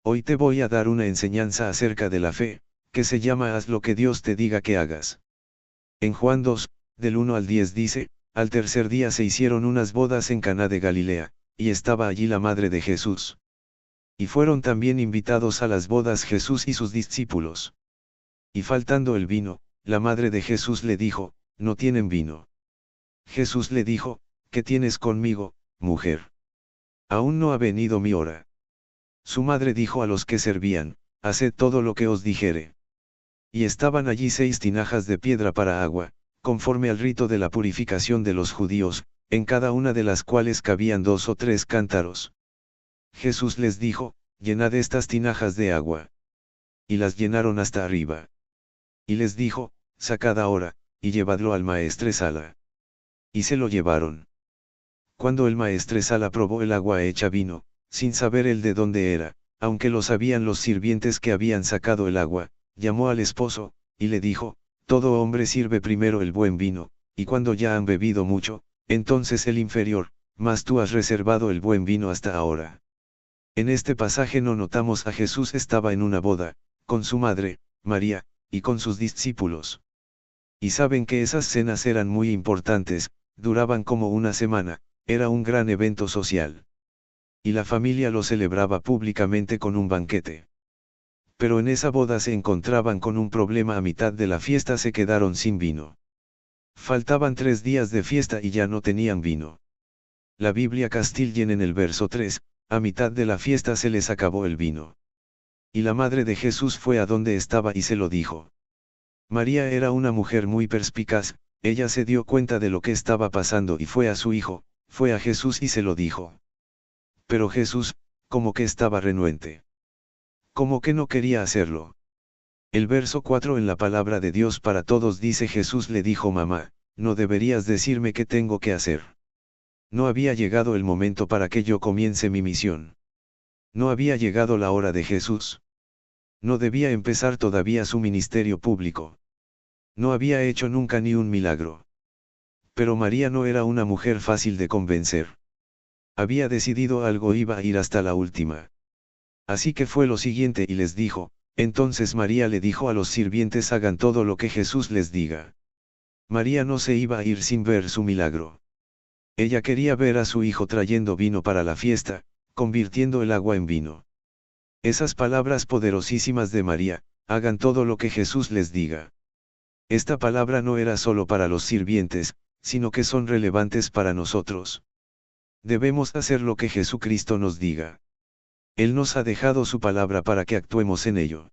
Hoy te voy a dar una enseñanza acerca de la fe, que se llama haz lo que Dios te diga que hagas. En Juan 2, del 1 al 10 dice, al tercer día se hicieron unas bodas en Caná de Galilea, y estaba allí la madre de Jesús. Y fueron también invitados a las bodas Jesús y sus discípulos. Y faltando el vino, la madre de Jesús le dijo, no tienen vino. Jesús le dijo, ¿qué tienes conmigo, mujer? Aún no ha venido mi hora. Su madre dijo a los que servían, haced todo lo que os dijere. Y estaban allí 6 tinajas de piedra para agua, conforme al rito de la purificación de los judíos, en cada una de las cuales cabían 2 o 3 cántaros. Jesús les dijo, llenad estas tinajas de agua. Y las llenaron hasta arriba. Y les dijo, sacad ahora, y llevadlo al maestresala. Y se lo llevaron. Cuando el maestresala probó el agua hecha vino, sin saber él de dónde era, aunque lo sabían los sirvientes que habían sacado el agua, llamó al esposo, y le dijo, todo hombre sirve primero el buen vino, y cuando ya han bebido mucho, entonces el inferior, mas tú has reservado el buen vino hasta ahora. En este pasaje no notamos a Jesús estaba en una boda, con su madre, María, y con sus discípulos. Y saben que esas cenas eran muy importantes, duraban como una semana, era un gran evento social. Y la familia lo celebraba públicamente con un banquete. Pero en esa boda se encontraban con un problema: a mitad de la fiesta se quedaron sin vino. Faltaban 3 días de fiesta y ya no tenían vino. La Biblia Castillen en el verso 3, a mitad de la fiesta se les acabó el vino. Y la madre de Jesús fue a donde estaba y se lo dijo. María era una mujer muy perspicaz, ella se dio cuenta de lo que estaba pasando y fue a su hijo, fue a Jesús y se lo dijo. Pero Jesús, como que estaba renuente. Como que no quería hacerlo. El verso 4 en la palabra de Dios para todos dice: Jesús le dijo: mamá, no deberías decirme qué tengo que hacer. No había llegado el momento para que yo comience mi misión. No había llegado la hora de Jesús. No debía empezar todavía su ministerio público. No había hecho nunca ni un milagro. Pero María no era una mujer fácil de convencer. Había decidido algo, iba a ir hasta la última. Así que fue lo siguiente y les dijo. Entonces María le dijo a los sirvientes: hagan todo lo que Jesús les diga. María no se iba a ir sin ver su milagro. Ella quería ver a su hijo trayendo vino para la fiesta, convirtiendo el agua en vino. Esas palabras poderosísimas de María, hagan todo lo que Jesús les diga. Esta palabra no era solo para los sirvientes, sino que son relevantes para nosotros. Debemos hacer lo que Jesucristo nos diga. Él nos ha dejado su palabra para que actuemos en ello.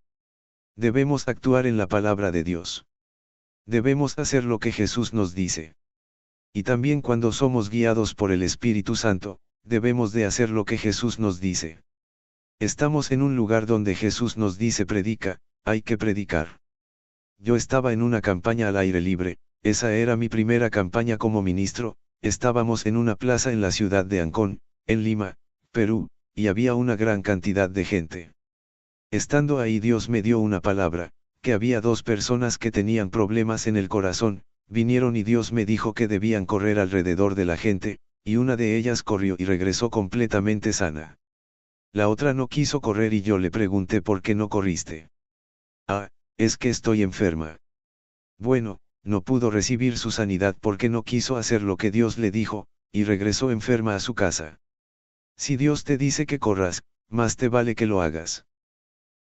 Debemos actuar en la palabra de Dios. Debemos hacer lo que Jesús nos dice. Y también cuando somos guiados por el Espíritu Santo, debemos de hacer lo que Jesús nos dice. Estamos en un lugar donde Jesús nos dice: predica, hay que predicar. Yo estaba en una campaña al aire libre, esa era mi primera campaña como ministro. Estábamos en una plaza en la ciudad de Ancón, en Lima, Perú, y había una gran cantidad de gente. Estando ahí Dios me dio una palabra, que había 2 personas que tenían problemas en el corazón, vinieron y Dios me dijo que debían correr alrededor de la gente, y una de ellas corrió y regresó completamente sana. La otra no quiso correr y yo le pregunté: ¿por qué no corriste? Ah, es que estoy enferma. Bueno, no pudo recibir su sanidad porque no quiso hacer lo que Dios le dijo, y regresó enferma a su casa. Si Dios te dice que corras, más te vale que lo hagas.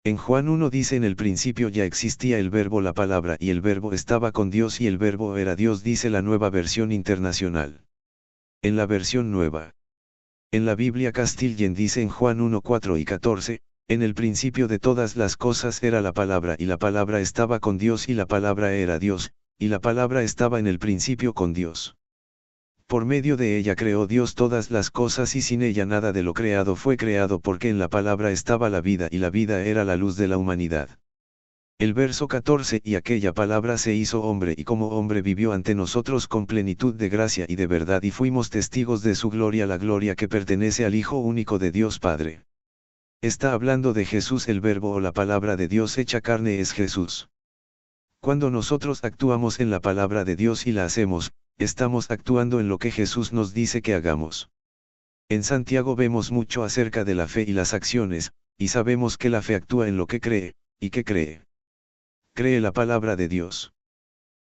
En Juan 1 dice: en el principio ya existía el verbo, la palabra, y el verbo estaba con Dios y el verbo era Dios, dice la Nueva Versión Internacional. En la versión nueva. En la Biblia Castillen dice en Juan 1, 4 y 14, en el principio de todas las cosas era la palabra y la palabra estaba con Dios y la palabra era Dios, y la palabra estaba en el principio con Dios. Por medio de ella creó Dios todas las cosas y sin ella nada de lo creado fue creado, porque en la palabra estaba la vida y la vida era la luz de la humanidad. El verso 14: y aquella palabra se hizo hombre y como hombre vivió ante nosotros con plenitud de gracia y de verdad, y fuimos testigos de su gloria, la gloria que pertenece al Hijo único de Dios Padre. Está hablando de Jesús. El verbo o la palabra de Dios hecha carne es Jesús. Cuando nosotros actuamos en la palabra de Dios y la hacemos, estamos actuando en lo que Jesús nos dice que hagamos. En Santiago vemos mucho acerca de la fe y las acciones, y sabemos que la fe actúa en lo que cree, ¿y qué cree? Cree la palabra de Dios.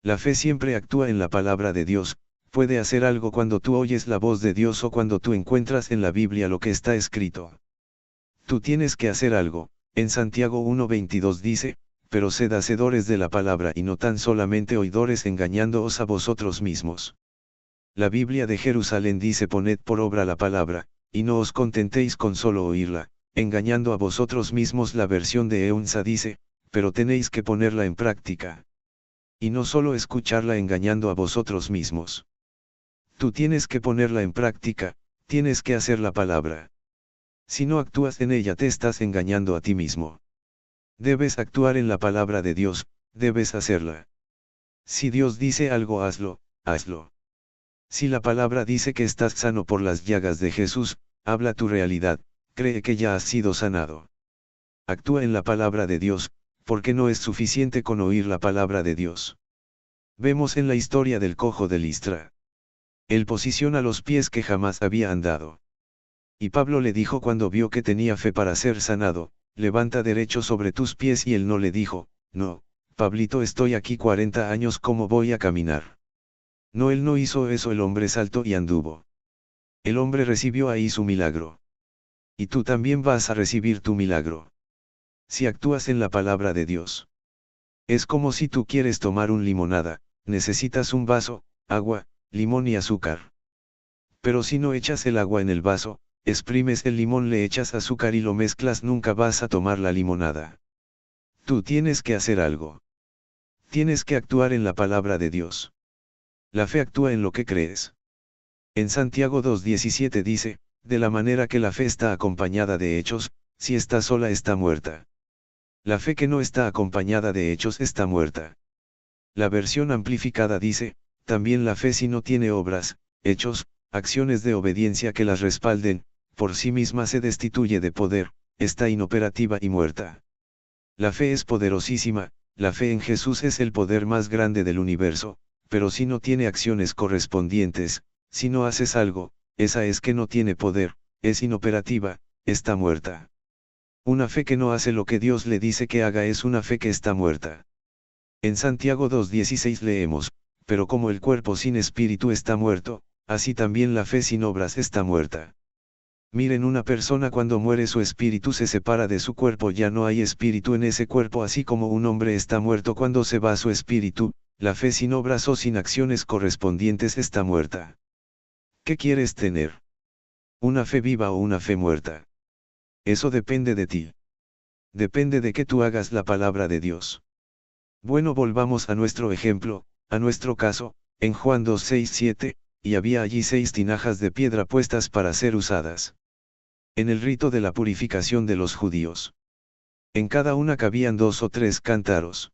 La fe siempre actúa en la palabra de Dios, puede hacer algo cuando tú oyes la voz de Dios o cuando tú encuentras en la Biblia lo que está escrito. Tú tienes que hacer algo. En Santiago 1:22 dice, pero sed hacedores de la palabra y no tan solamente oidores engañándoos a vosotros mismos. La Biblia de Jerusalén dice poned por obra la palabra, y no os contentéis con solo oírla, engañando a vosotros mismos. La versión de Eunsa dice, pero tenéis que ponerla en práctica. Y no solo escucharla engañando a vosotros mismos. Tú tienes que ponerla en práctica, tienes que hacer la palabra. Si no actúas en ella te estás engañando a ti mismo. Debes actuar en la palabra de Dios, debes hacerla. Si Dios dice algo hazlo, hazlo. Si la palabra dice que estás sano por las llagas de Jesús, habla tu realidad, cree que ya has sido sanado. Actúa en la palabra de Dios, porque no es suficiente con oír la palabra de Dios. Vemos en la historia del cojo de Listra. Él posiciona los pies que jamás había andado. Y Pablo le dijo cuando vio que tenía fe para ser sanado, levanta derecho sobre tus pies, y él no le dijo, no, Pablito, estoy aquí 40 años, ¿cómo voy a caminar? No, él no hizo eso, el hombre saltó y anduvo. El hombre recibió ahí su milagro. Y tú también vas a recibir tu milagro. Si actúas en la palabra de Dios. Es como si tú quieres tomar un limonada, necesitas un vaso, agua, limón y azúcar. Pero si no echas el agua en el vaso, exprimes el limón, le echas azúcar y lo mezclas, nunca vas a tomar la limonada. Tú tienes que hacer algo. Tienes que actuar en la palabra de Dios. La fe actúa en lo que crees. En Santiago 2:17 dice, de la manera que la fe está acompañada de hechos, si está sola está muerta. La fe que no está acompañada de hechos está muerta. La versión amplificada dice, también la fe si no tiene obras, hechos, acciones de obediencia que las respalden, por sí misma se destituye de poder, está inoperativa y muerta. La fe es poderosísima, la fe en Jesús es el poder más grande del universo, pero si no tiene acciones correspondientes, si no haces algo, esa es que no tiene poder, es inoperativa, está muerta. Una fe que no hace lo que Dios le dice que haga es una fe que está muerta. En Santiago 2:16 leemos, pero como el cuerpo sin espíritu está muerto, así también la fe sin obras está muerta. Miren, una persona cuando muere su espíritu se separa de su cuerpo, ya no hay espíritu en ese cuerpo, así como un hombre está muerto cuando se va su espíritu, la fe sin obras o sin acciones correspondientes está muerta. ¿Qué quieres tener? ¿Una fe viva o una fe muerta? Eso depende de ti. Depende de que tú hagas la palabra de Dios. Bueno, volvamos a nuestro ejemplo, a nuestro caso, en Juan 2:6-7, y había allí 6 tinajas de piedra puestas para ser usadas. En el rito de la purificación de los judíos. En cada una cabían 2 o 3 cántaros.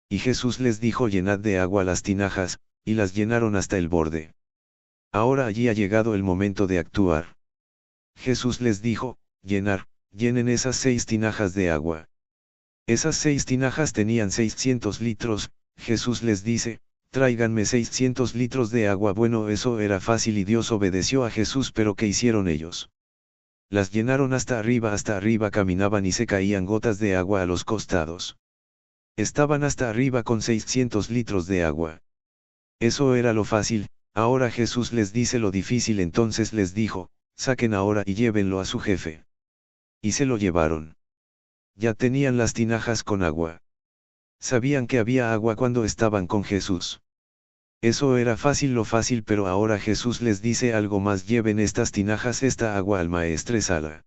Y Jesús les dijo: llenad de agua las tinajas, y las llenaron hasta el borde. Ahora allí ha llegado el momento de actuar. Jesús les dijo: llenen esas 6 tinajas de agua. Esas 6 tinajas tenían 600 litros, Jesús les dice: tráiganme 600 litros de agua. Bueno, eso era fácil y Dios obedeció a Jesús, pero ¿qué hicieron ellos? Las llenaron hasta arriba caminaban y se caían gotas de agua a los costados. Estaban hasta arriba con 600 litros de agua. Eso era lo fácil. Ahora Jesús les dice lo difícil, entonces les dijo: saquen ahora y llévenlo a su jefe. Y se lo llevaron. Ya tenían las tinajas con agua. Sabían que había agua cuando estaban con Jesús. Eso era fácil, lo fácil, pero ahora Jesús les dice algo más: lleven estas tinajas, esta agua al maestresala.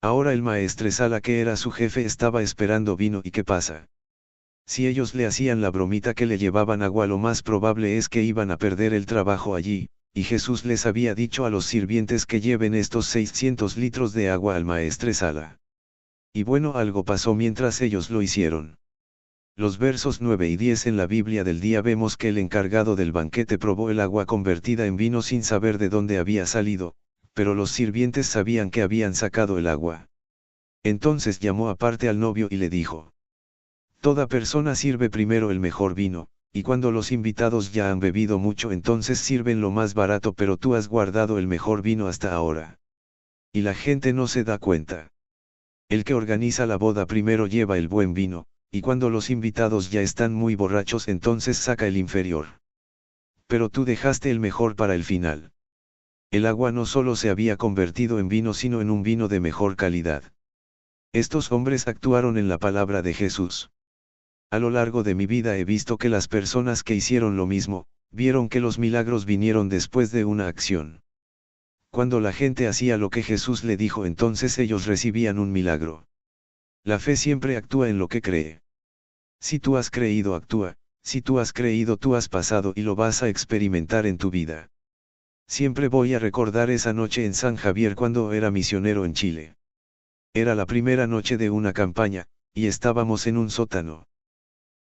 Ahora el maestresala, que era su jefe, estaba esperando vino. ¿Y qué pasa? Si ellos le hacían la bromita que le llevaban agua, lo más probable es que iban a perder el trabajo allí, y Jesús les había dicho a los sirvientes que lleven estos 600 litros de agua al maestresala. Y bueno, algo pasó mientras ellos lo hicieron. Los versos 9 y 10 en la Biblia del día vemos que el encargado del banquete probó el agua convertida en vino sin saber de dónde había salido, pero los sirvientes sabían que habían sacado el agua. Entonces llamó aparte al novio y le dijo: toda persona sirve primero el mejor vino, y cuando los invitados ya han bebido mucho entonces sirven lo más barato, pero tú has guardado el mejor vino hasta ahora. Y la gente no se da cuenta. El que organiza la boda primero lleva el buen vino, y cuando los invitados ya están muy borrachos entonces saca el inferior. Pero tú dejaste el mejor para el final. El agua no solo se había convertido en vino sino en un vino de mejor calidad. Estos hombres actuaron en la palabra de Jesús. A lo largo de mi vida he visto que las personas que hicieron lo mismo, vieron que los milagros vinieron después de una acción. Cuando la gente hacía lo que Jesús le dijo entonces ellos recibían un milagro. La fe siempre actúa en lo que cree. Si tú has creído actúa, si tú has creído tú has pasado y lo vas a experimentar en tu vida. Siempre voy a recordar esa noche en San Javier cuando era misionero en Chile. Era la primera noche de una campaña, y estábamos en un sótano.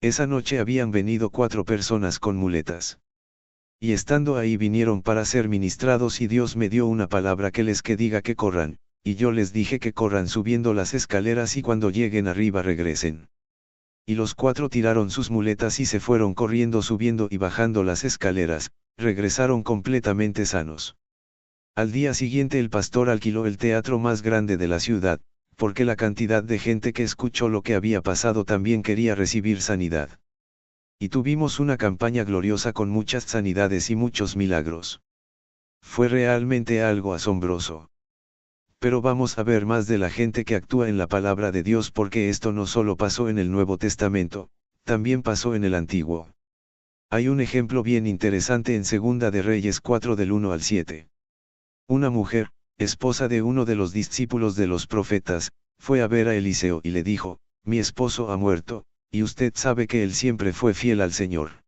Esa noche habían venido 4 personas con muletas. Y estando ahí vinieron para ser ministrados y Dios me dio una palabra que les que diga que corran, y yo les dije que corran subiendo las escaleras y cuando lleguen arriba regresen. Y los 4 tiraron sus muletas y se fueron corriendo subiendo y bajando las escaleras, regresaron completamente sanos. Al día siguiente el pastor alquiló el teatro más grande de la ciudad, porque la cantidad de gente que escuchó lo que había pasado también quería recibir sanidad. Y tuvimos una campaña gloriosa con muchas sanidades y muchos milagros. Fue realmente algo asombroso. Pero vamos a ver más de la gente que actúa en la palabra de Dios porque esto no solo pasó en el Nuevo Testamento, también pasó en el Antiguo. Hay un ejemplo bien interesante en Segunda de Reyes 4 del 1 al 7. Una mujer, esposa de uno de los discípulos de los profetas, fue a ver a Eliseo y le dijo, mi esposo ha muerto, y usted sabe que él siempre fue fiel al Señor.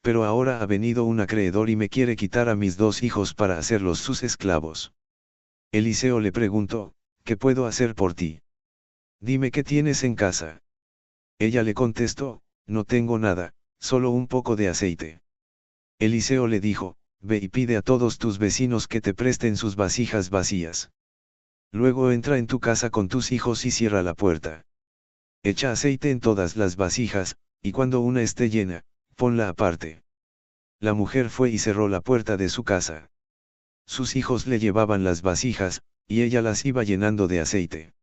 Pero ahora ha venido un acreedor y me quiere quitar a mis 2 hijos para hacerlos sus esclavos. Eliseo le preguntó, ¿qué puedo hacer por ti? Dime qué tienes en casa. Ella le contestó, no tengo nada, solo un poco de aceite. Eliseo le dijo, ve y pide a todos tus vecinos que te presten sus vasijas vacías. Luego entra en tu casa con tus hijos y cierra la puerta. Echa aceite en todas las vasijas, y cuando una esté llena, ponla aparte. La mujer fue y cerró la puerta de su casa. Sus hijos le llevaban las vasijas, y ella las iba llenando de aceite.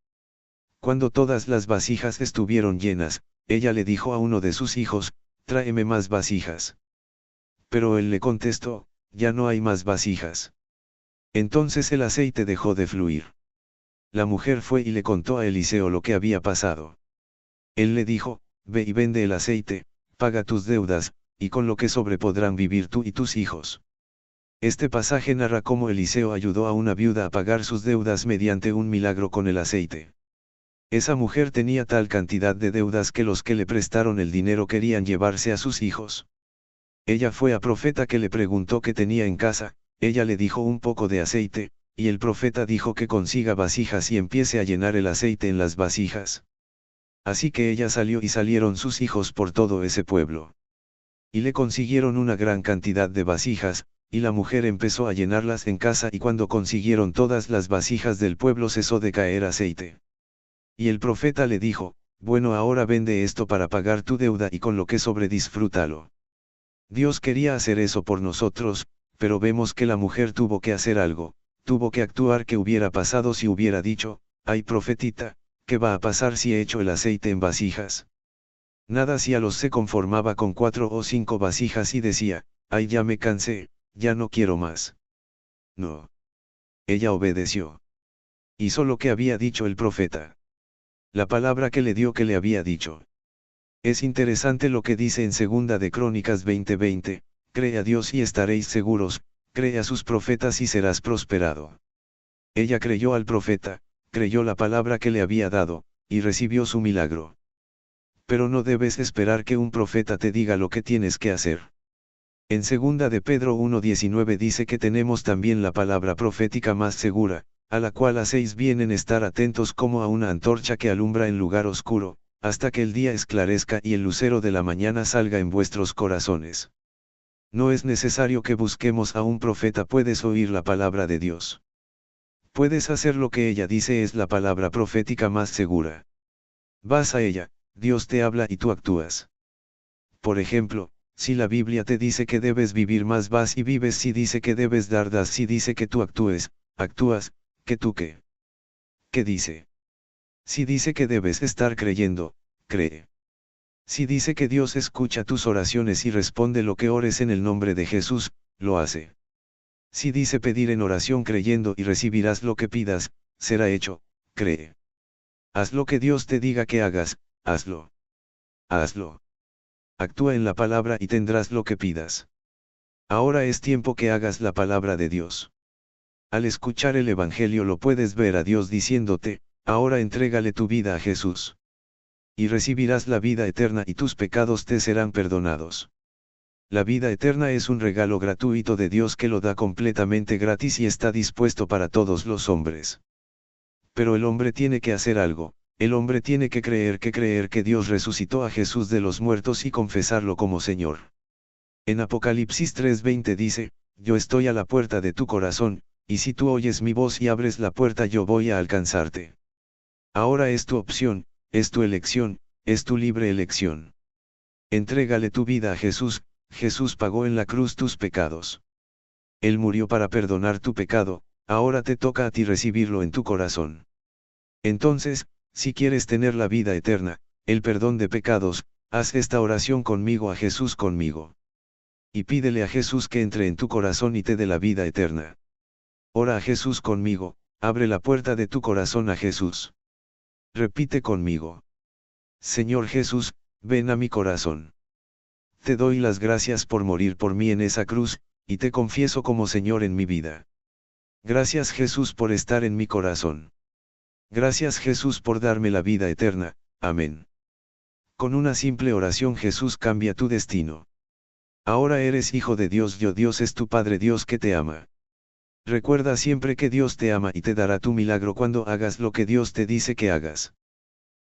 Cuando todas las vasijas estuvieron llenas, ella le dijo a uno de sus hijos, tráeme más vasijas. Pero él le contestó, ya no hay más vasijas. Entonces el aceite dejó de fluir. La mujer fue y le contó a Eliseo lo que había pasado. Él le dijo, ve y vende el aceite, paga tus deudas, y con lo que sobre podrán vivir tú y tus hijos. Este pasaje narra cómo Eliseo ayudó a una viuda a pagar sus deudas mediante un milagro con el aceite. Esa mujer tenía tal cantidad de deudas que los que le prestaron el dinero querían llevarse a sus hijos. Ella fue a profeta que le preguntó qué tenía en casa, ella le dijo un poco de aceite, y el profeta dijo que consiga vasijas y empiece a llenar el aceite en las vasijas. Así que ella salió y salieron sus hijos por todo ese pueblo. Y le consiguieron una gran cantidad de vasijas, y la mujer empezó a llenarlas en casa y cuando consiguieron todas las vasijas del pueblo cesó de caer aceite. Y el profeta le dijo, bueno ahora vende esto para pagar tu deuda y con lo que sobre disfrútalo. Dios quería hacer eso por nosotros, pero vemos que la mujer tuvo que hacer algo, tuvo que actuar. ¿Qué hubiera pasado si hubiera dicho, ay profetita, ¿qué va a pasar si echo el aceite en vasijas? Nada, si a los se conformaba con 4 o 5 vasijas y decía, ay ya me cansé, ya no quiero más. No. Ella obedeció. Hizo lo que había dicho el profeta. La palabra que le dio que le había dicho. Es interesante lo que dice en Segunda de Crónicas 20:20, cree a Dios y estaréis seguros, cree a sus profetas y serás prosperado. Ella creyó al profeta, creyó la palabra que le había dado, y recibió su milagro. Pero no debes esperar que un profeta te diga lo que tienes que hacer. En Segunda de Pedro 1:19 dice que tenemos también la palabra profética más segura, a la cual hacéis bien en estar atentos como a una antorcha que alumbra en lugar oscuro, hasta que el día esclarezca y el lucero de la mañana salga en vuestros corazones. No es necesario que busquemos a un profeta, puedes oír la palabra de Dios. Puedes hacer lo que ella dice, es la palabra profética más segura. Vas a ella, Dios te habla y tú actúas. Por ejemplo, si la Biblia te dice que debes vivir más, vas y vives. Si dice que debes dar, das. Si dice que tú actúes, actúas. ¿Que tú qué? ¿Qué dice? Si dice que debes estar creyendo, cree. Si dice que Dios escucha tus oraciones y responde lo que ores en el nombre de Jesús, lo hace. Si dice pedir en oración creyendo y recibirás lo que pidas, será hecho, cree. Haz lo que Dios te diga que hagas, hazlo. Hazlo. Actúa en la palabra y tendrás lo que pidas. Ahora es tiempo que hagas la palabra de Dios. Al escuchar el Evangelio lo puedes ver a Dios diciéndote, ahora entrégale tu vida a Jesús. Y recibirás la vida eterna y tus pecados te serán perdonados. La vida eterna es un regalo gratuito de Dios que lo da completamente gratis y está dispuesto para todos los hombres. Pero el hombre tiene que hacer algo, el hombre tiene que creer que Dios resucitó a Jesús de los muertos y confesarlo como Señor. En Apocalipsis 3:20 dice, yo estoy a la puerta de tu corazón, y si tú oyes mi voz y abres la puerta yo voy a alcanzarte. Ahora es tu opción, es tu elección, es tu libre elección. Entrégale tu vida a Jesús, Jesús pagó en la cruz tus pecados. Él murió para perdonar tu pecado, ahora te toca a ti recibirlo en tu corazón. Entonces, si quieres tener la vida eterna, el perdón de pecados, haz esta oración conmigo a Jesús conmigo. Y pídele a Jesús que entre en tu corazón y te dé la vida eterna. Ora a Jesús conmigo, abre la puerta de tu corazón a Jesús. Repite conmigo. Señor Jesús, ven a mi corazón. Te doy las gracias por morir por mí en esa cruz, y te confieso como Señor en mi vida. Gracias Jesús por estar en mi corazón. Gracias Jesús por darme la vida eterna, amén. Con una simple oración Jesús cambia tu destino. Ahora eres hijo de Dios, Dios es tu Padre, Dios que te ama. Recuerda siempre que Dios te ama y te dará tu milagro cuando hagas lo que Dios te dice que hagas.